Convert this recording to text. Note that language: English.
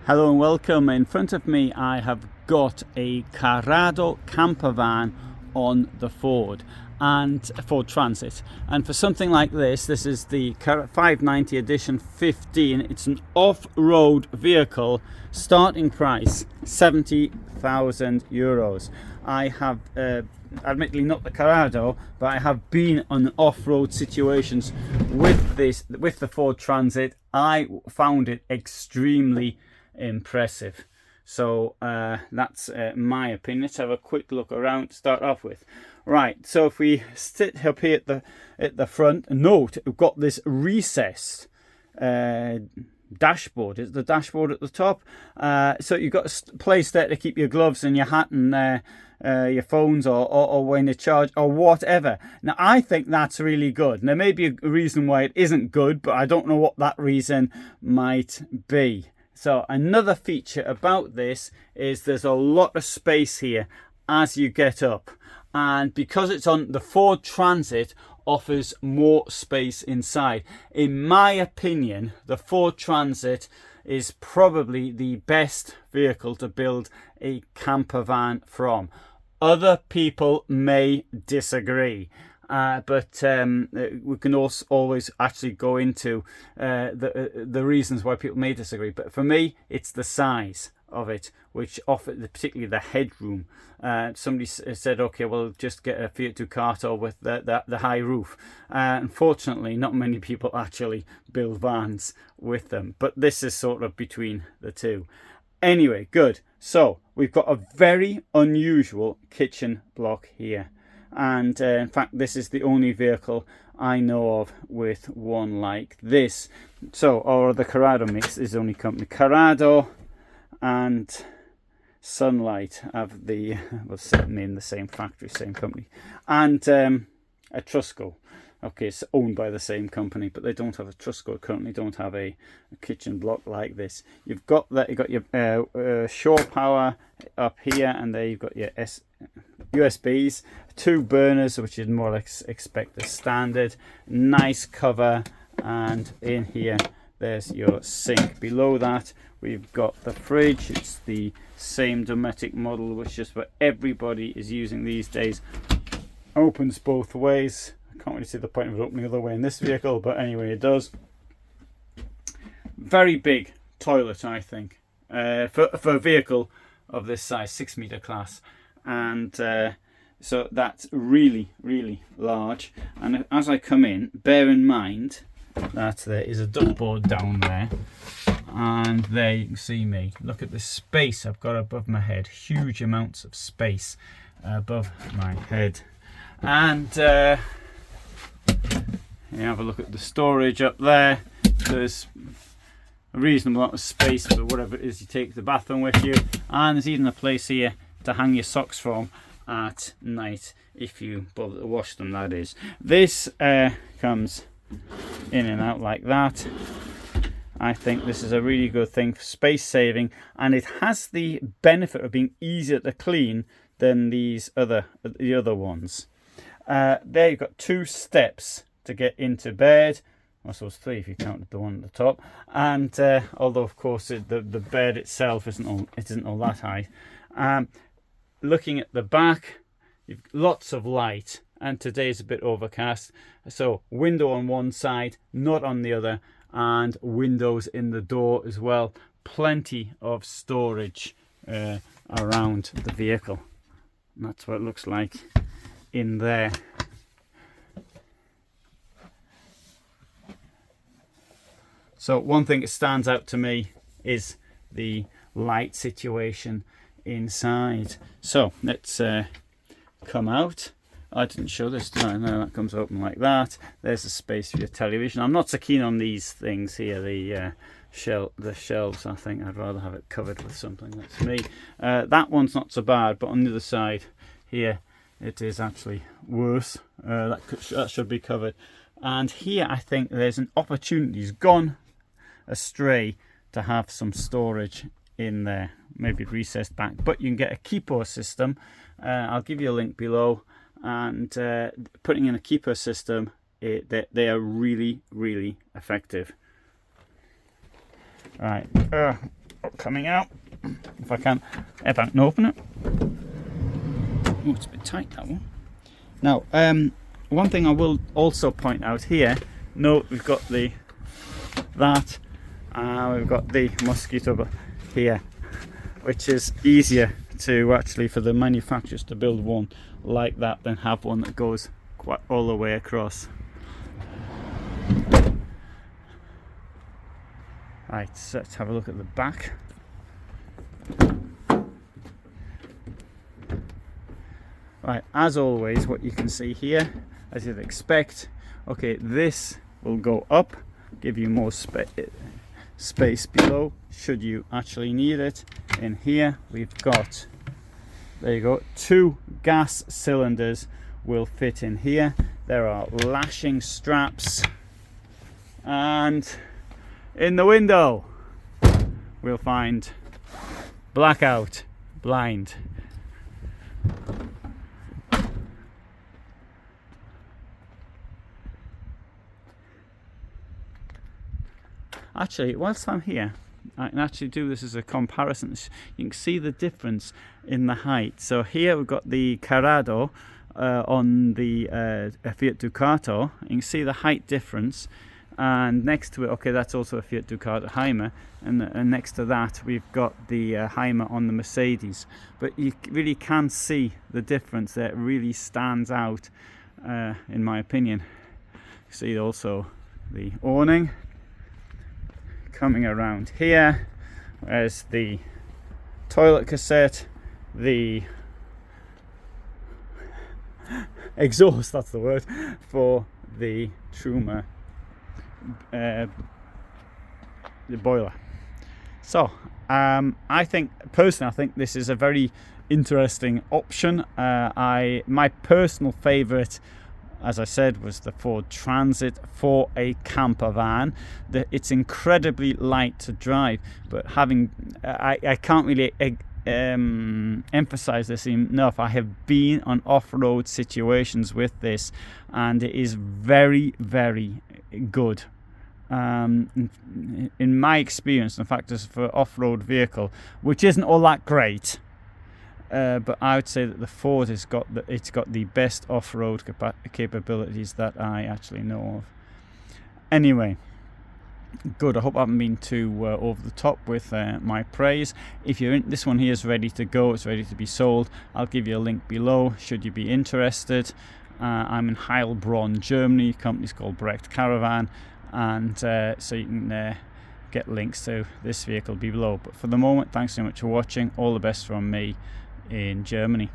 Hello and welcome. In front of me I have got a Carado camper van on the Ford Transit, and for something like this is the 590 edition 15. It's an off-road vehicle, starting price €70,000. I have admittedly not the Carado, but I have been on off-road situations with the Ford Transit. I found it extremely impressive. So that's my opinion. Let's have a quick look around to start off with. Right, so if we sit up here at the front, note we've got this recessed dashboard. Is the dashboard at the top? So you've got a place there to keep your gloves and your hat and your phones or when you charge or whatever. Now I think that's really good. There may be a reason why it isn't good, but I don't know what that reason might be. So another feature about this is there's a lot of space here as you get up, and because it's on the Ford Transit, offers more space inside. In my opinion, the Ford Transit is probably the best vehicle to build a camper van from. Other people may disagree. But we can also always actually go into the reasons why people may disagree. But for me, it's the size of it, which offers particularly the headroom. Somebody said, okay, well, just get a Fiat Ducato with the high roof. Unfortunately, not many people actually build vans with them. But this is sort of between the two. Anyway, good. So we've got a very unusual kitchen block here. And in fact, this is the only vehicle I know of with one like this. So, or the Carado mix is the only company. Carado and Sunlight have the, well, certainly in the same factory, same company. And Etrusco. Okay, it's owned by the same company, but they don't have a Trusco currently. Don't have a kitchen block like this. You've got that. You've got your shore power up here, and there you've got your USBs, 2 burners, which you'd more or less expect as standard. Nice cover, and in here there's your sink. Below that we've got the fridge. It's the same Dometic model, which is what everybody is using these days. Opens both ways. Can't really see the point of it opening the other way in this vehicle, but anyway, it does. Very big toilet, I think, for a vehicle of this size, 6-meter class, and so that's really, really large. And as I come in, bear in mind that there is a duckboard down there, and there you can see me. Look at the space I've got above my head. Huge amounts of space above my head, and you have a look at the storage up there. There's a reasonable amount of space for whatever it is you take to the bathroom with you, and there's even a place here to hang your socks from at night if you bother to wash them, that is. This comes in and out like that. I think this is a really good thing for space saving, and it has the benefit of being easier to clean than the other ones. There you've got 2 steps to get into bed. I suppose 3 if you counted the one at the top. And although of course the bed itself isn't all that high. Looking at the back, you've got lots of light, and today's a bit overcast. So window on one side, not on the other, and windows in the door as well. Plenty of storage around the vehicle. And that's what it looks like in there. So one thing that stands out to me is the light situation inside. So let's come out. I didn't show this. No, that comes open like that. There's a space for your television. I'm not so keen on these things here, the shelves. I think I'd rather have it covered with something. That's me. That one's not so bad, but on the other side here it is actually worse. That should be covered. And here I think there's an opportunity. It's gone astray to have some storage in there, maybe recessed back, but you can get a keeper system. I'll give you a link below, and putting in a keeper system, they are really, really effective. Right, coming out. If I can open it. Oh, it's a bit tight, that one. Now, one thing I will also point out here, note we've got we've got the mosquito here, which is easier to actually for the manufacturers to build one like that than have one that goes quite all the way across. Right, so let's have a look at the back. Right, as always, what you can see here, as you'd expect, okay, this will go up, give you more space below should you actually need it. In here we've got, there you go, 2 gas cylinders will fit in here. There are lashing straps, and in the window we'll find blackout blind. Actually, whilst I'm here, I can actually do this as a comparison. You can see the difference in the height. So here we've got the Carado on the Fiat Ducato. You can see the height difference. And next to it, okay, that's also a Fiat Ducato Hymer. And next to that, we've got the Hymer on the Mercedes. But you really can see the difference there. It really stands out, in my opinion. You see also the awning coming around here, whereas the toilet cassette, the exhaust, that's the word, for the Truma, the boiler. So I think this is a very interesting option. My personal favorite, as I said, was the Ford Transit for a camper van. It's incredibly light to drive, but I can't really emphasize this enough. I have been on off-road situations with this, and it is very, very good. In my experience, in fact, as for off-road vehicle, which isn't all that great. But I would say that the Ford has got the best off-road capabilities that I actually know of. Anyway, good. I hope I haven't been too over the top with my praise. If you're this one here is ready to go, it's ready to be sold. I'll give you a link below should you be interested. I'm in Heilbronn, Germany. The company's called Brecht Caravan, and so you can get links to this vehicle below. But for the moment, thanks so much for watching. All the best from me in Germany.